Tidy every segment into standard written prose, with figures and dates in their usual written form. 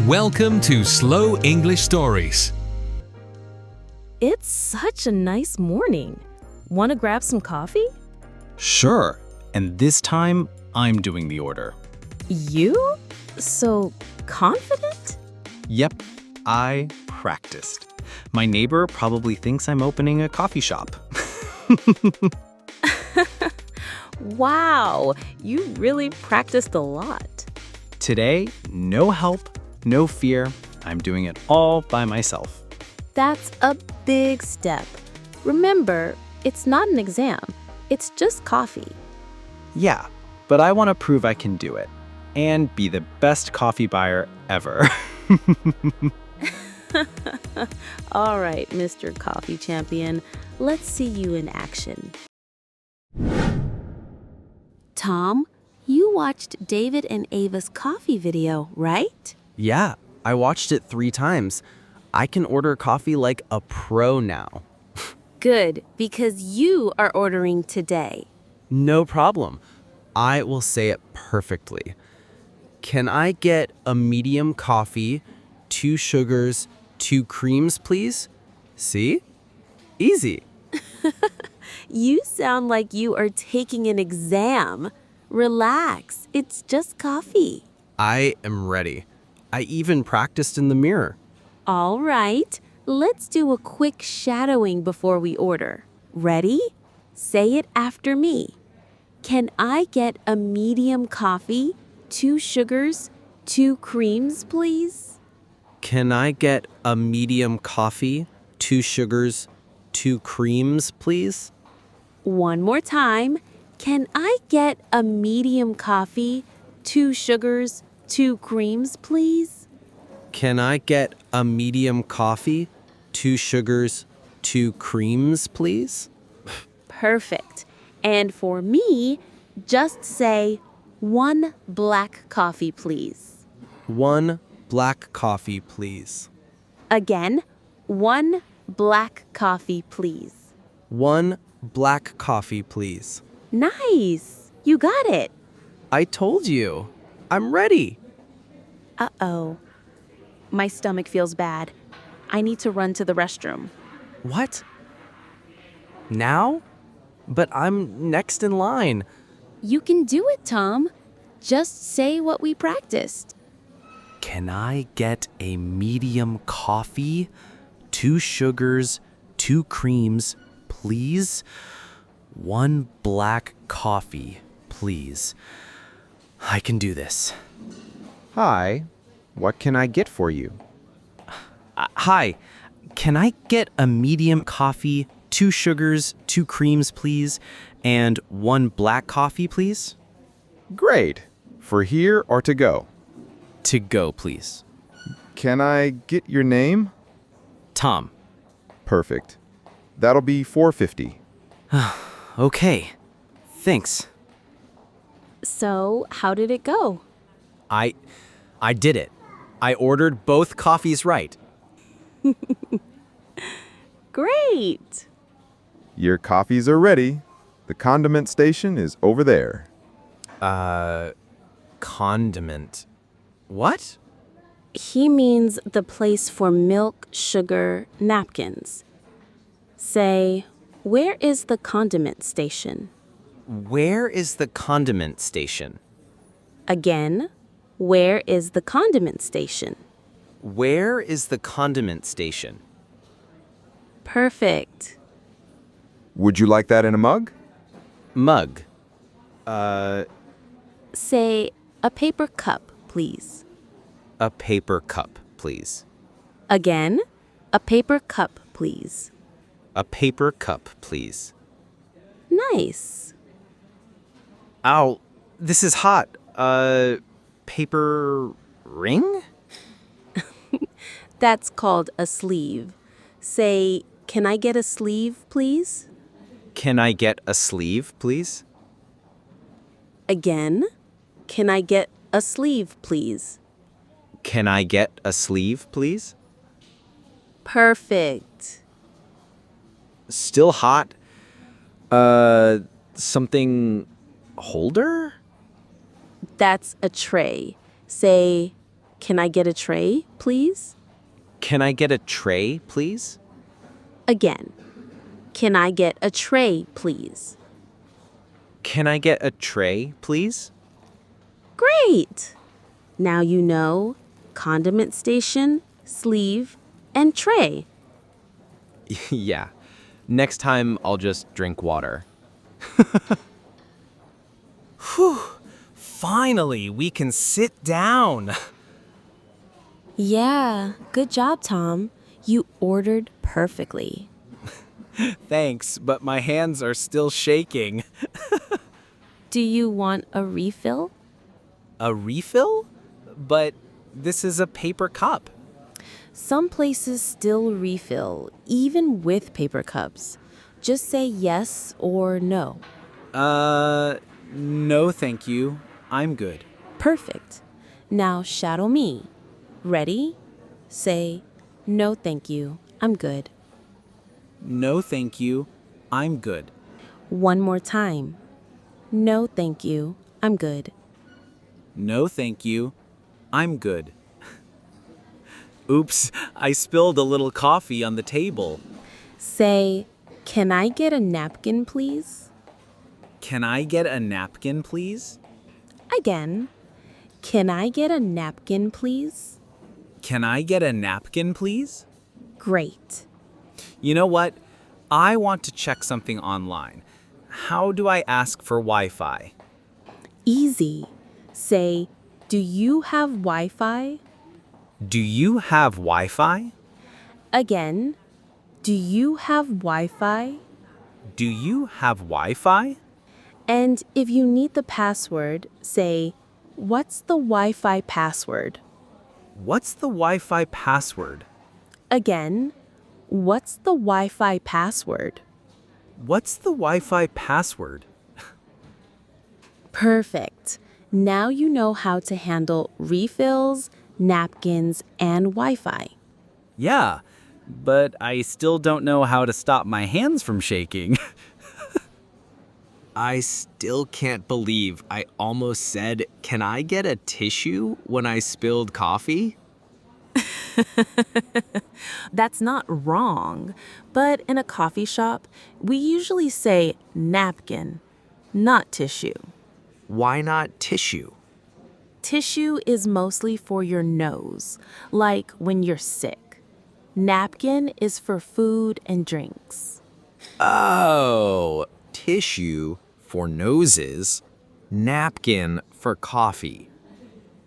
Welcome to Slow English Stories. It's such a nice morning. Want to grab some coffee? Sure, and this time I'm doing the order. You? So confident? Yep, I practiced. My neighbor probably thinks I'm opening a coffee shop. Wow, you really practiced a lot. Today, no help, no fear. I'm doing it all by myself. That's a big step. Remember, it's not an exam. It's just coffee. Yeah, but I want to prove I can do it and be the best coffee buyer ever. All right, Mr. Coffee Champion, let's see you in action. Tom, you watched David and Ava's coffee video, right? Yeah, I watched it 3 times. I can order coffee like a pro now. Good, because you are ordering today. No problem. I will say it perfectly. Can I get a medium coffee, 2 sugars, 2 creams, please? See? Easy. You sound like you are taking an exam. Relax, it's just coffee. I am ready. I even practiced in the mirror. All right, let's do a quick shadowing before we order. Ready? Say it after me. Can I get a medium coffee, 2 sugars, 2 creams, please? Can I get a medium coffee, 2 sugars, 2 creams, please? One more time. Can I get a medium coffee, 2 sugars, 2 creams, please? Can I get a medium coffee, 2 sugars, 2 creams, please? Perfect. And for me, just say 1 black coffee, please. 1 black coffee, please. Again, 1 black coffee, please. 1 black coffee, please. Nice. You got it. I told you. I'm ready. Uh-oh. My stomach feels bad. I need to run to the restroom. What? Now? But I'm next in line. You can do it, Tom. Just say what we practiced. Can I get a medium coffee, 2 sugars, 2 creams, please? 1 black coffee, please. I can do this. Hi, what can I get for you? Hi, can I get a medium coffee, 2 sugars, 2 creams, please, and 1 black coffee, please? Great. For here or to go? To go, please. Can I get your name? Tom. Perfect. That'll be $4.50. Okay. Thanks. So, how did it go? I did it. I ordered both coffees right. Great. Your coffees are ready. The condiment station is over there. Condiment. What? He means the place for milk, sugar, napkins. Say, where is the condiment station? Where is the condiment station? Again, where is the condiment station? Where is the condiment station? Perfect. Would you like that in a mug? Mug. Say, a paper cup, please. A paper cup, please. Again, a paper cup, please. A paper cup, please. Nice. Ow, this is hot. Paper ring? That's called a sleeve. Say, can I get a sleeve, please? Can I get a sleeve, please? Again, can I get a sleeve, please? Can I get a sleeve, please? Perfect. Still hot. Something holder? That's a tray. Say, Can I get a tray, please? Can I get a tray, please? Again. Can I get a tray, please? Can I get a tray, please? Great! Now you know condiment station, sleeve, and tray. Yeah. Next time, I'll just drink water. Whew. Finally, we can sit down. Yeah, good job, Tom. You ordered perfectly. Thanks, but my hands are still shaking. Do you want a refill? A refill? But this is a paper cup. Some places still refill, even with paper cups. Just say yes or no. No thank you. I'm good. Perfect. Now shadow me. Ready? Say, no thank you, I'm good. No thank you. I'm good. One more time. No thank you, I'm good. No thank you. I'm good. Oops, I spilled a little coffee on the table. Say, can I get a napkin, please? Can I get a napkin, please? Again. Can I get a napkin, please? Can I get a napkin, please? Great. You know what? I want to check something online. How do I ask for Wi-Fi? Easy. Say, do you have Wi-Fi? Do you have Wi-Fi? Again. Do you have Wi-Fi? Do you have Wi-Fi? And if you need the password, say, what's the Wi-Fi password? What's the Wi-Fi password? Again, what's the Wi-Fi password? What's the Wi-Fi password? Perfect. Now you know how to handle refills, napkins, and Wi-Fi. Yeah, but I still don't know how to stop my hands from shaking. I still can't believe I almost said, "Can I get a tissue?" when I spilled coffee. That's not wrong, but in a coffee shop, we usually say napkin, not tissue. Why not tissue? Tissue is mostly for your nose, like when you're sick. Napkin is for food and drinks. Oh, tissue for noses, napkin for coffee.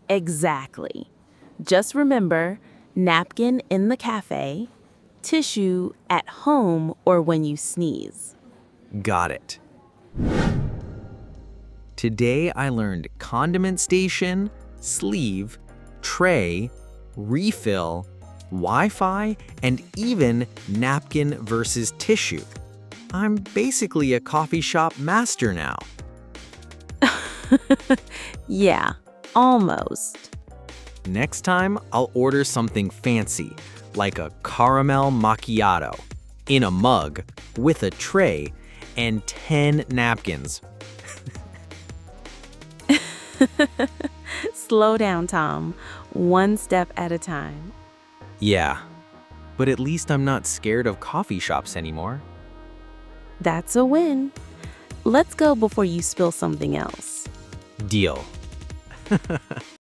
Exactly. Just remember, napkin in the cafe, tissue at home or when you sneeze. Got it. Today I learned condiment station, sleeve, tray, refill, Wi-Fi, and even napkin versus tissue. I'm basically a coffee shop master now. Yeah, almost. Next time, I'll order something fancy, like a caramel macchiato, in a mug, with a tray, and 10 napkins. Slow down, Tom. One step at a time. Yeah, but at least I'm not scared of coffee shops anymore. That's a win. Let's go before you spill something else. Deal.